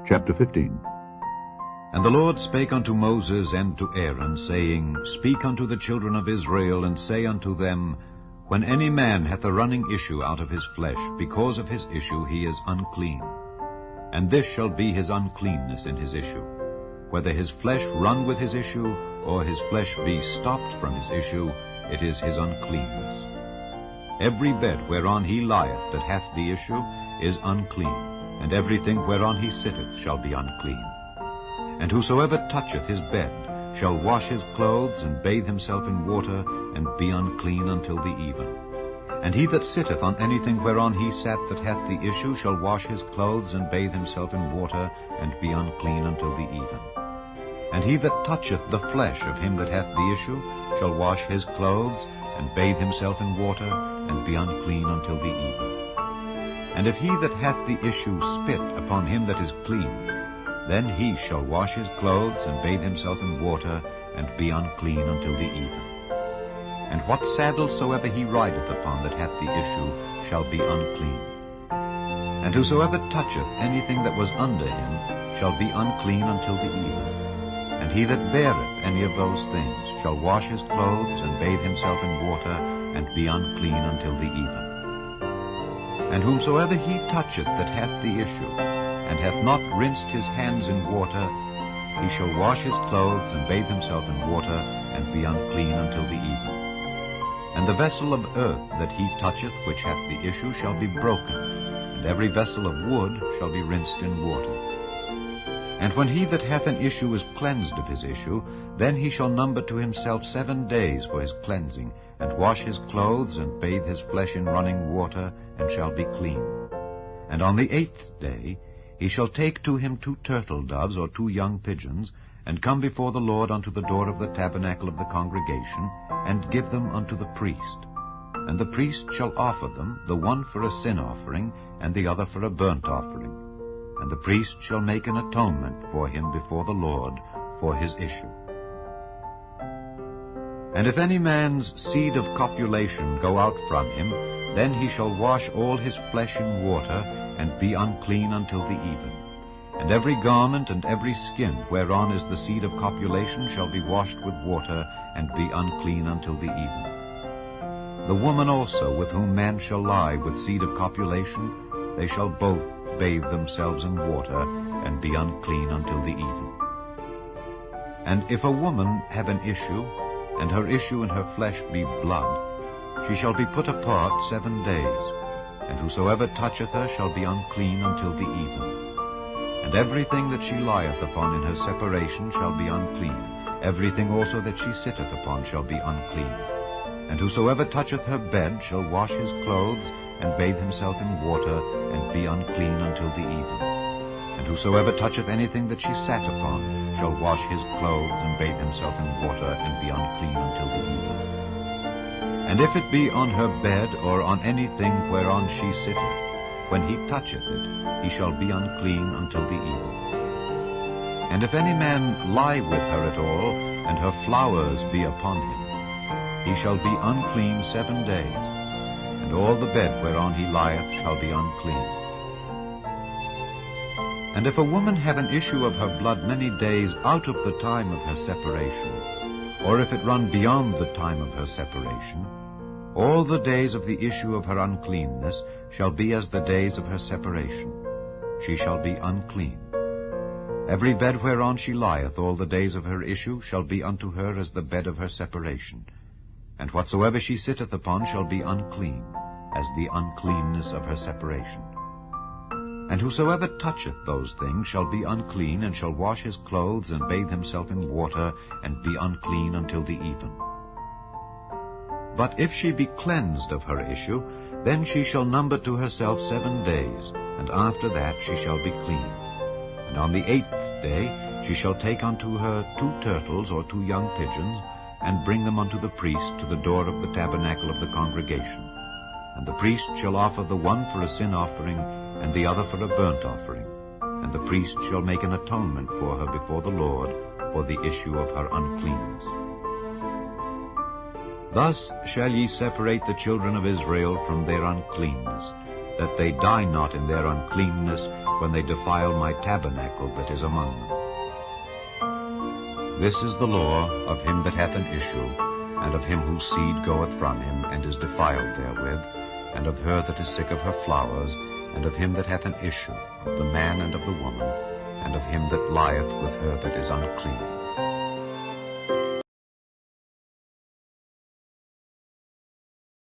Chapter 15. And the Lord spake unto Moses and to Aaron, saying, Speak unto the children of Israel, and say unto them, When any man hath a running issue out of his flesh, because of his issue he is unclean. And this shall be his uncleanness in his issue, whether his flesh run with his issue, or his flesh be stopped from his issue, it is his uncleanness. Every bed whereon he lieth that hath the issue is unclean, and everything whereon he sitteth shall be unclean. And whosoever toucheth his bed shall wash his clothes, and bathe himself in water, and be unclean until the even. And he that sitteth on anything whereon he sat that hath the issue shall wash his clothes, and bathe himself in water, and be unclean until the even. And he that toucheth the flesh of him that hath the issue shall wash his clothes, and bathe himself in water, and be unclean until the even. And if he that hath the issue spit upon him that is clean, then he shall wash his clothes, and bathe himself in water, and be unclean until the even. And what saddle soever he rideth upon that hath the issue shall be unclean. And whosoever toucheth anything that was under him shall be unclean until the even. And he that beareth any of those things shall wash his clothes, and bathe himself in water, and be unclean until the even. And whomsoever he toucheth that hath the issue, and hath not rinsed his hands in water, he shall wash his clothes, and bathe himself in water, and be unclean until the even. And the vessel of earth that he toucheth which hath the issue shall be broken, and every vessel of wood shall be rinsed in water. And when he that hath an issue is cleansed of his issue, then he shall number to himself 7 days for his cleansing, and wash his clothes, and bathe his flesh in running water, and shall be clean. And on the 8th day he shall take to him 2 turtle doves or 2 young pigeons, and come before the Lord unto the door of the tabernacle of the congregation, and give them unto the priest. And the priest shall offer them, the one for a sin offering, and the other for a burnt offering. And the priest shall make an atonement for him before the Lord for his issue. And if any man's seed of copulation go out from him, then he shall wash all his flesh in water, and be unclean until the even. And every garment and every skin whereon is the seed of copulation shall be washed with water, and be unclean until the even. The woman also with whom man shall lie with seed of copulation, they shall both bathe themselves in water, and be unclean until the even. And if a woman have an issue, and her issue in her flesh be blood, she shall be put apart 7 days, and whosoever toucheth her shall be unclean until the even. And everything that she lieth upon in her separation shall be unclean, everything also that she sitteth upon shall be unclean. And whosoever toucheth her bed shall wash his clothes, and bathe himself in water, and be unclean until the even. And whosoever toucheth anything that she sat upon shall wash his clothes, and bathe himself in water, and be unclean until the even. And if it be on her bed, or on anything whereon she sitteth, when he toucheth it, he shall be unclean until the even. And if any man lie with her at all, and her flowers be upon him, he shall be unclean 7 days, and all the bed whereon he lieth shall be unclean. And if a woman have an issue of her blood many days out of the time of her separation, or if it run beyond the time of her separation, all the days of the issue of her uncleanness shall be as the days of her separation. She shall be unclean. Every bed whereon she lieth all the days of her issue shall be unto her as the bed of her separation. And whatsoever she sitteth upon shall be unclean, as the uncleanness of her separation. And whosoever toucheth those things shall be unclean, and shall wash his clothes, and bathe himself in water, and be unclean until the even. But if she be cleansed of her issue, then she shall number to herself 7 days, and after that she shall be clean. And on the 8th day she shall take unto her 2 turtles or 2 young pigeons, and bring them unto the priest to the door of the tabernacle of the congregation. And the priest shall offer the one for a sin offering, and the other for a burnt offering. And the priest shall make an atonement for her before the Lord for the issue of her uncleanness. Thus shall ye separate the children of Israel from their uncleanness, that they die not in their uncleanness when they defile my tabernacle that is among them. This is the law of him that hath an issue, and of him whose seed goeth from him, and is defiled therewith, and of her that is sick of her flowers, and of him that hath an issue, of the man and of the woman, and of him that lieth with her that is unclean.